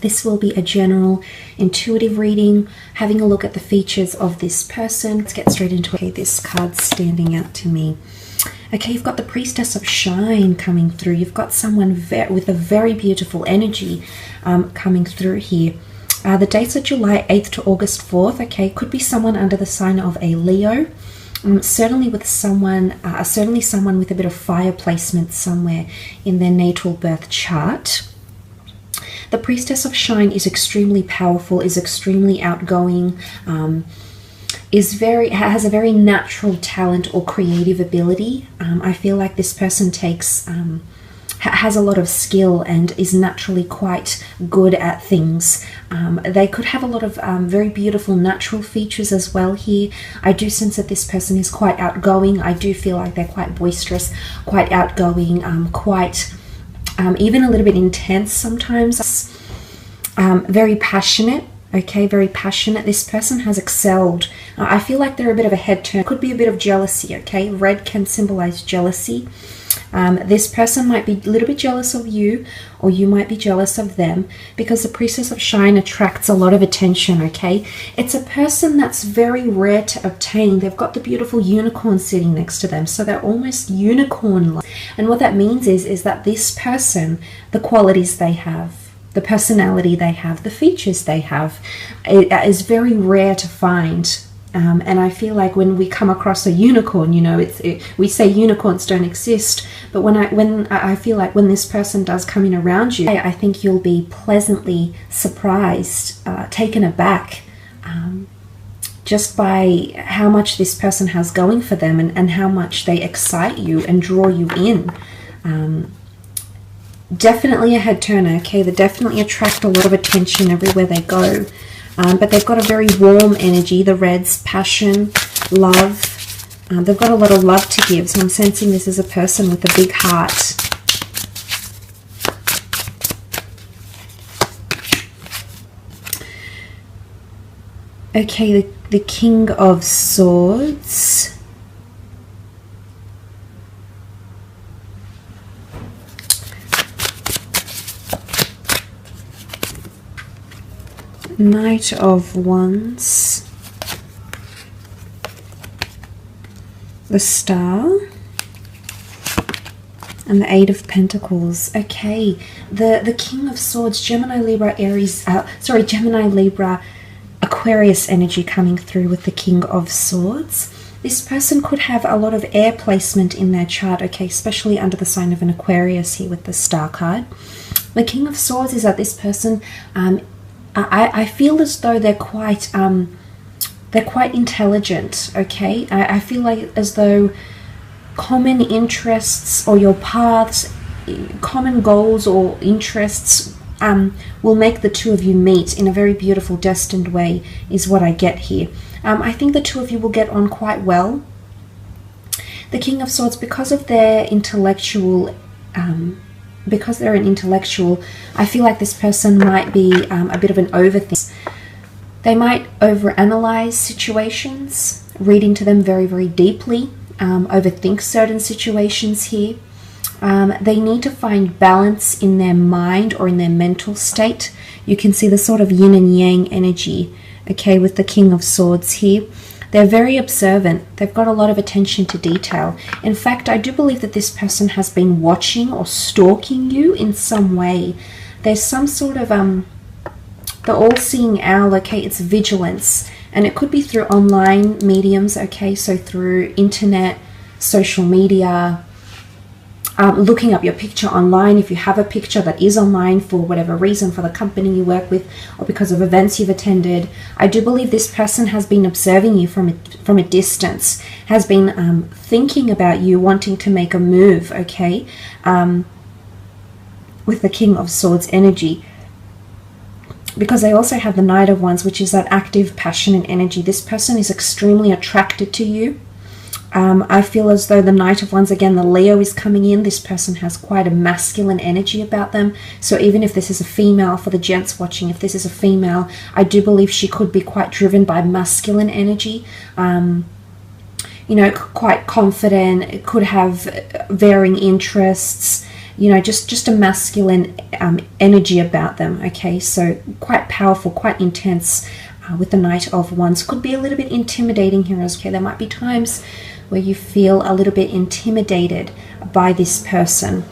This will be a general intuitive reading, having a look at the features of this person. Let's get straight into it. Okay, this card's standing out to me. Okay, you've got the Priestess of Shine coming through. You've got someone with a very beautiful energy coming through here. The dates are July 8th to August 4th. Okay, could be someone under the sign of a Leo. Certainly with someone with a bit of fire placement somewhere in their natal birth chart. The Priestess of Shine is extremely powerful, is extremely outgoing, has a very natural talent or creative ability. I feel like this person has a lot of skill and is naturally quite good at things. They could have a lot of very beautiful natural features as well here. I do sense that this person is quite outgoing. I do feel like they're quite boisterous, quite outgoing, quite even a little bit intense sometimes. Very passionate. Okay, very passionate. This person has excelled. I feel like they're a bit of a head turn. Could be a bit of jealousy, okay? Red can symbolize jealousy. This person might be a little bit jealous of you, or you might be jealous of them, because the Priestess of Shine attracts a lot of attention, okay? It's a person that's very rare to obtain. They've got the beautiful unicorn sitting next to them, so they're almost unicorn-like. And what that means is that this person, the qualities they have, the personality they have, the features they have, it is very rare to find. And I feel like when we come across a unicorn, you know, we say unicorns don't exist, but when I feel like when this person does come in around you, I think you'll be pleasantly surprised, taken aback, just by how much this person has going for them and how much they excite you and draw you in. Definitely a head turner, okay? They definitely attract a lot of attention everywhere they go. But they've got a very warm energy, the Reds, passion, love. They've got a lot of love to give, so I'm sensing this is a person with a big heart. Okay, the King of Swords. Knight of Wands, the Star, and the Eight of Pentacles. Okay, the King of Swords, Gemini, Libra, Aries, Gemini, Libra, Aquarius energy coming through with the King of Swords. This person could have a lot of air placement in their chart, okay, especially under the sign of an Aquarius here with the Star card. The King of Swords is that this person, I feel as though they're quite intelligent, okay? I feel like as though common interests or your paths, common goals or interests will make the two of you meet in a very beautiful, destined way, is what I get here. I think the two of you will get on quite well. The King of Swords, because of their intellectual because they're an intellectual, I feel like this person might be a bit of an overthinker. They might overanalyze situations, read into them very, very deeply, overthink certain situations here. They need to find balance in their mind or in their mental state. You can see the sort of yin and yang energy, okay, with the King of Swords here. They're very observant. They've got a lot of attention to detail. In fact, I do believe that this person has been watching or stalking you in some way. There's some sort of, the all-seeing owl, okay, it's vigilance. And it could be through online mediums, okay, so through internet, social media, looking up your picture online if you have a picture that is online for whatever reason, for the company you work with or because of events you've attended. I do believe this person has been observing you from a distance, has been thinking about you, wanting to make a move, okay, with the King of Swords energy. Because they also have the Knight of Wands, which is that active, passionate energy. This person is extremely attracted to you. I feel as though the Knight of Wands, again, the Leo is coming in. This person has quite a masculine energy about them. So even if this is a female, for the gents watching, if this is a female, I do believe she could be quite driven by masculine energy. You know, quite confident, could have varying interests, you know, just a masculine energy about them, okay? So quite powerful, quite intense with the Knight of Wands. Could be a little bit intimidating here, okay? There might be times where you feel a little bit intimidated by this person.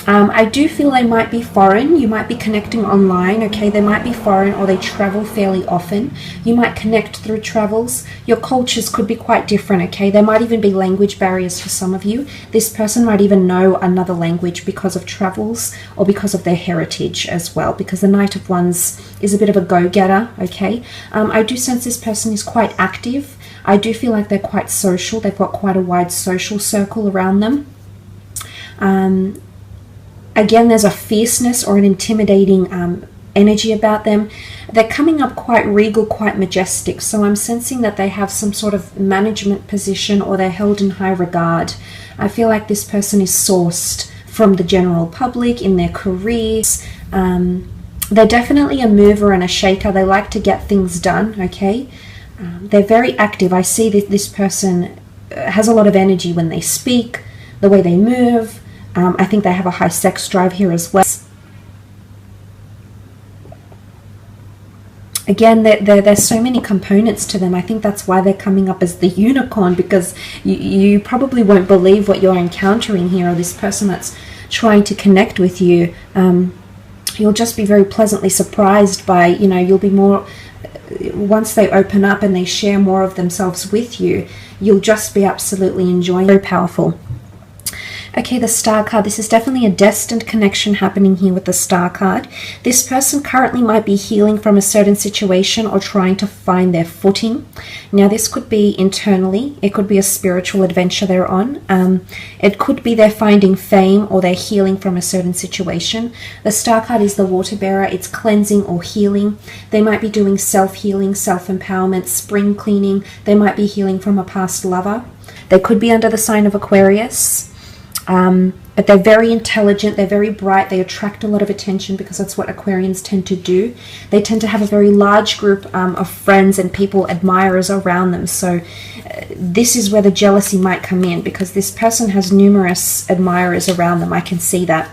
I do feel they might be foreign. You might be connecting online, okay? They might be foreign, or they travel fairly often. You might connect through travels. Your cultures could be quite different, okay? There might even be language barriers for some of you. This person might even know another language because of travels or because of their heritage as well, because the Knight of Wands is a bit of a go-getter, okay? I do sense this person is quite active. I do feel like they're quite social. They've got quite a wide social circle around them. Again, there's a fierceness or an intimidating energy about them. They're coming up quite regal, quite majestic. So I'm sensing that they have some sort of management position, or they're held in high regard. I feel like this person is sourced from the general public in their careers. They're definitely a mover and a shaker. They like to get things done, okay? They're very active. I see that this person has a lot of energy when they speak, the way they move. I think they have a high sex drive here as well. Again, there's so many components to them. I think that's why they're coming up as the unicorn, because you probably won't believe what you're encountering here, or this person that's trying to connect with you. You'll just be very pleasantly surprised by, you know, you'll be more, once they open up and they share more of themselves with you, you'll just be absolutely enjoying. Very powerful. Okay, the Star card. This is definitely a destined connection happening here with the Star card. This person currently might be healing from a certain situation or trying to find their footing. Now, this could be internally. It could be a spiritual adventure they're on. It could be they're finding fame, or they're healing from a certain situation. The Star card is the water bearer. It's cleansing or healing. They might be doing self-healing, self-empowerment, spring cleaning. They might be healing from a past lover. They could be under the sign of Aquarius. But they're very intelligent, they're very bright, they attract a lot of attention because that's what Aquarians tend to do. They tend to have a very large group of friends and people, admirers around them. So this is where the jealousy might come in, because this person has numerous admirers around them. I can see that.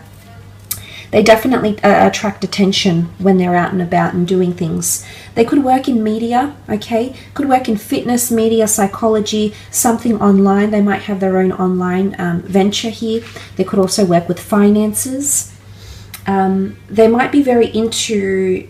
They definitely attract attention when they're out and about and doing things. They could work in media, okay? Could work in fitness, media, psychology, something online. They might have their own online venture here. They could also work with finances. They might be very into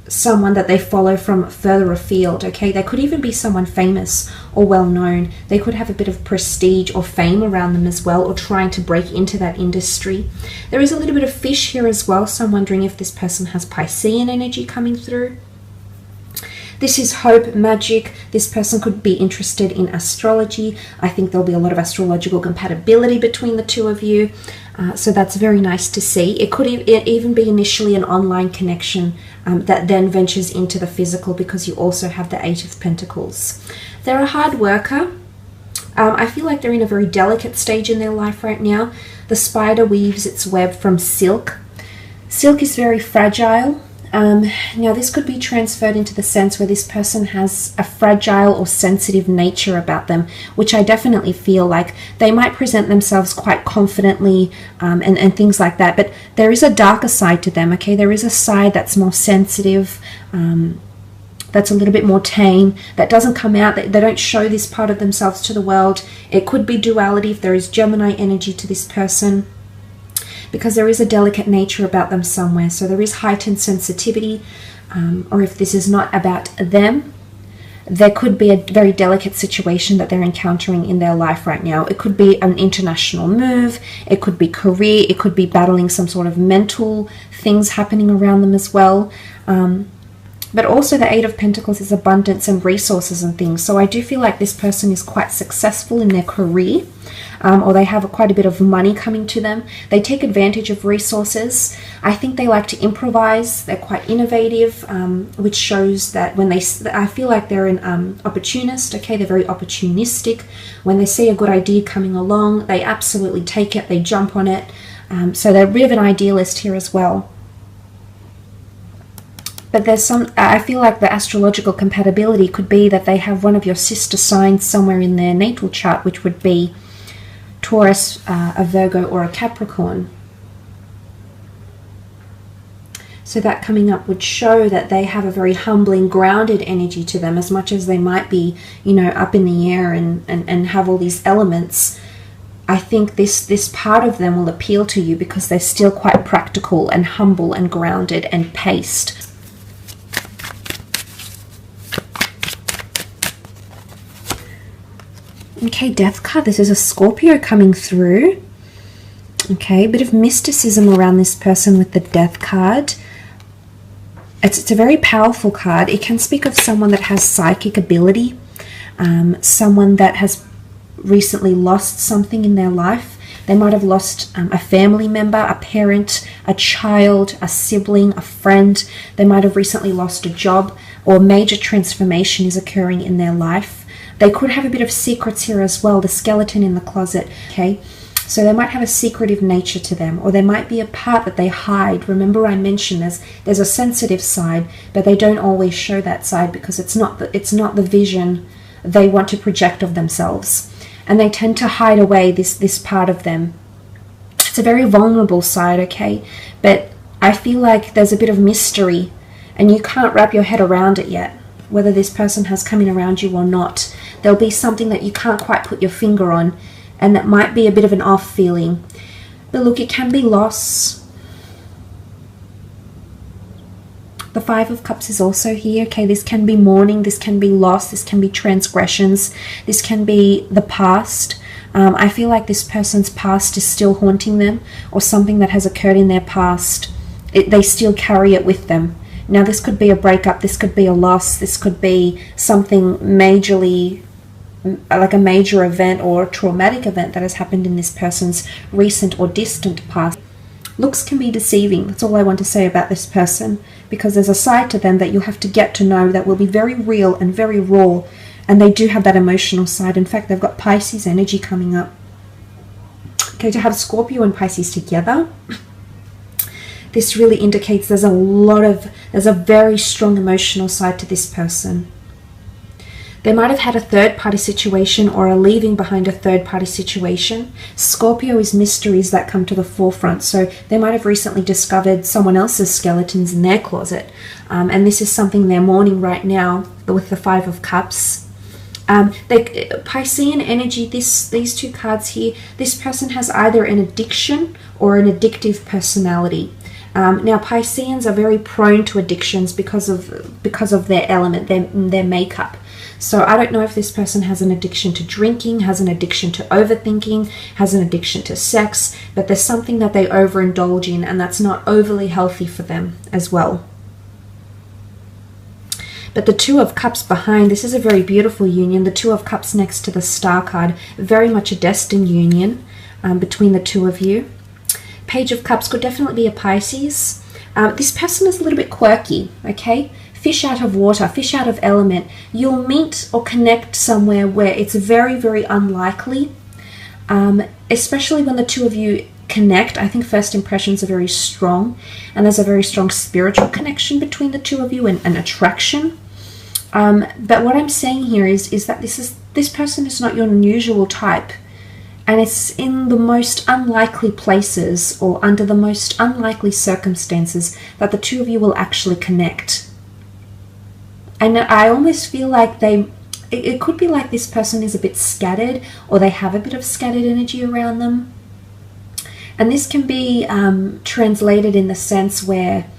someone that they follow from further afield, okay? They could even be someone famous or well known. They could have a bit of prestige or fame around them as well, or trying to break into that industry. There is a little bit of fish here as well, so I'm wondering if this person has Piscean energy coming through. This is hope, magic. This person could be interested in astrology. I think there'll be a lot of astrological compatibility between the two of you. So that's very nice to see. It could even be initially an online connection that then ventures into the physical, because you also have the Eight of Pentacles. They're a hard worker. I feel like they're in a very delicate stage in their life right now. The spider weaves its web from silk. Silk is very fragile. Now this could be transferred into the sense where this person has a fragile or sensitive nature about them, which I definitely feel like they might present themselves quite confidently and things like that, but there is a darker side to them, okay? There is a side that's more sensitive, that's a little bit more tame, that doesn't come out, they don't show this part of themselves to the world. It could be duality if there is Gemini energy to this person, because there is a delicate nature about them somewhere. So there is heightened sensitivity, or if this is not about them, there could be a very delicate situation that they're encountering in their life right now. It could be an international move, it could be career, it could be battling some sort of mental things happening around them as well. But also the Eight of Pentacles is abundance and resources and things. So I do feel like this person is quite successful in their career, or they have quite a bit of money coming to them. They take advantage of resources. I think they like to improvise. They're quite innovative, which shows that when I feel like they're an opportunist, okay? They're very opportunistic. When they see a good idea coming along, they absolutely take it, they jump on it. So they're a bit of an idealist here as well. But there's some, I feel like the astrological compatibility could be that they have one of your sister signs somewhere in their natal chart, which would be Taurus, a Virgo, or a Capricorn. So that coming up would show that they have a very humbling, grounded energy to them, as much as they might be, you know, up in the air and have all these elements. I think this part of them will appeal to you because they're still quite practical and humble and grounded and paced. Okay, Death card. This is a Scorpio coming through. Okay, a bit of mysticism around this person with the Death card. It's a very powerful card. It can speak of someone that has psychic ability, someone that has recently lost something in their life. They might have lost a family member, a parent, a child, a sibling, a friend. They might have recently lost a job, or a major transformation is occurring in their life. They could have a bit of secrets here as well, the skeleton in the closet, okay? So they might have a secretive nature to them, or there might be a part that they hide. Remember I mentioned there's a sensitive side, but they don't always show that side because it's not the vision they want to project of themselves. And they tend to hide away this part of them. It's a very vulnerable side, okay? But I feel like there's a bit of mystery and you can't wrap your head around it yet, whether this person has come in around you or not. There'll be something that you can't quite put your finger on, and that might be a bit of an off feeling. But look, it can be loss. The Five of Cups is also here. Okay, this can be mourning, this can be loss, this can be transgressions, this can be the past. I feel like this person's past is still haunting them, or something that has occurred in their past. They still carry it with them. Now, this could be a breakup, this could be a loss, this could be something majorly, like a major event or a traumatic event that has happened in this person's recent or distant past. Looks can be deceiving. That's all I want to say about this person, because there's a side to them that you'll have to get to know that will be very real and very raw, and they do have that emotional side. In fact, they've got Pisces energy coming up. Okay, to have Scorpio and Pisces together, this really indicates there's a very strong emotional side to this person. They might have had a third-party situation or are leaving behind a third-party situation. Scorpio is mysteries that come to the forefront. So they might have recently discovered someone else's skeletons in their closet. And this is something they're mourning right now with the Five of Cups. Piscean energy, these two cards here, this person has either an addiction or an addictive personality. Now, Pisceans are very prone to addictions because of their element, their makeup. So I don't know if this person has an addiction to drinking, has an addiction to overthinking, has an addiction to sex, but there's something that they overindulge in, and that's not overly healthy for them as well. But the Two of Cups behind, this is a very beautiful union. The Two of Cups next to the Star card, very much a destined union between the two of you. Page of Cups could definitely be a Pisces. This person is a little bit quirky, okay? Fish out of water, fish out of element. You'll meet or connect somewhere where it's very, very unlikely, especially when the two of you connect. I think first impressions are very strong, and there's a very strong spiritual connection between the two of you and attraction. But what I'm saying here is that this person is not your usual type, and it's in the most unlikely places or under the most unlikely circumstances that the two of you will actually connect. And I almost feel like it could be like this person is a bit scattered, or they have a bit of scattered energy around them. And this can be translated in the sense where,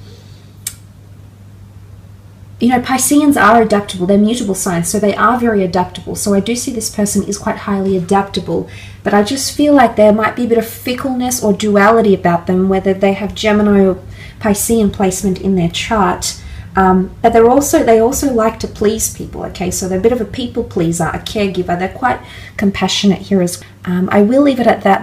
you know, Pisceans are adaptable. They're mutable signs, so they are very adaptable. So I do see this person is quite highly adaptable. But I just feel like there might be a bit of fickleness or duality about them, whether they have Gemini or Piscean placement in their chart. But they also like to please people, okay? So they're a bit of a people pleaser, a caregiver. They're quite compassionate here as well. I will leave it at that.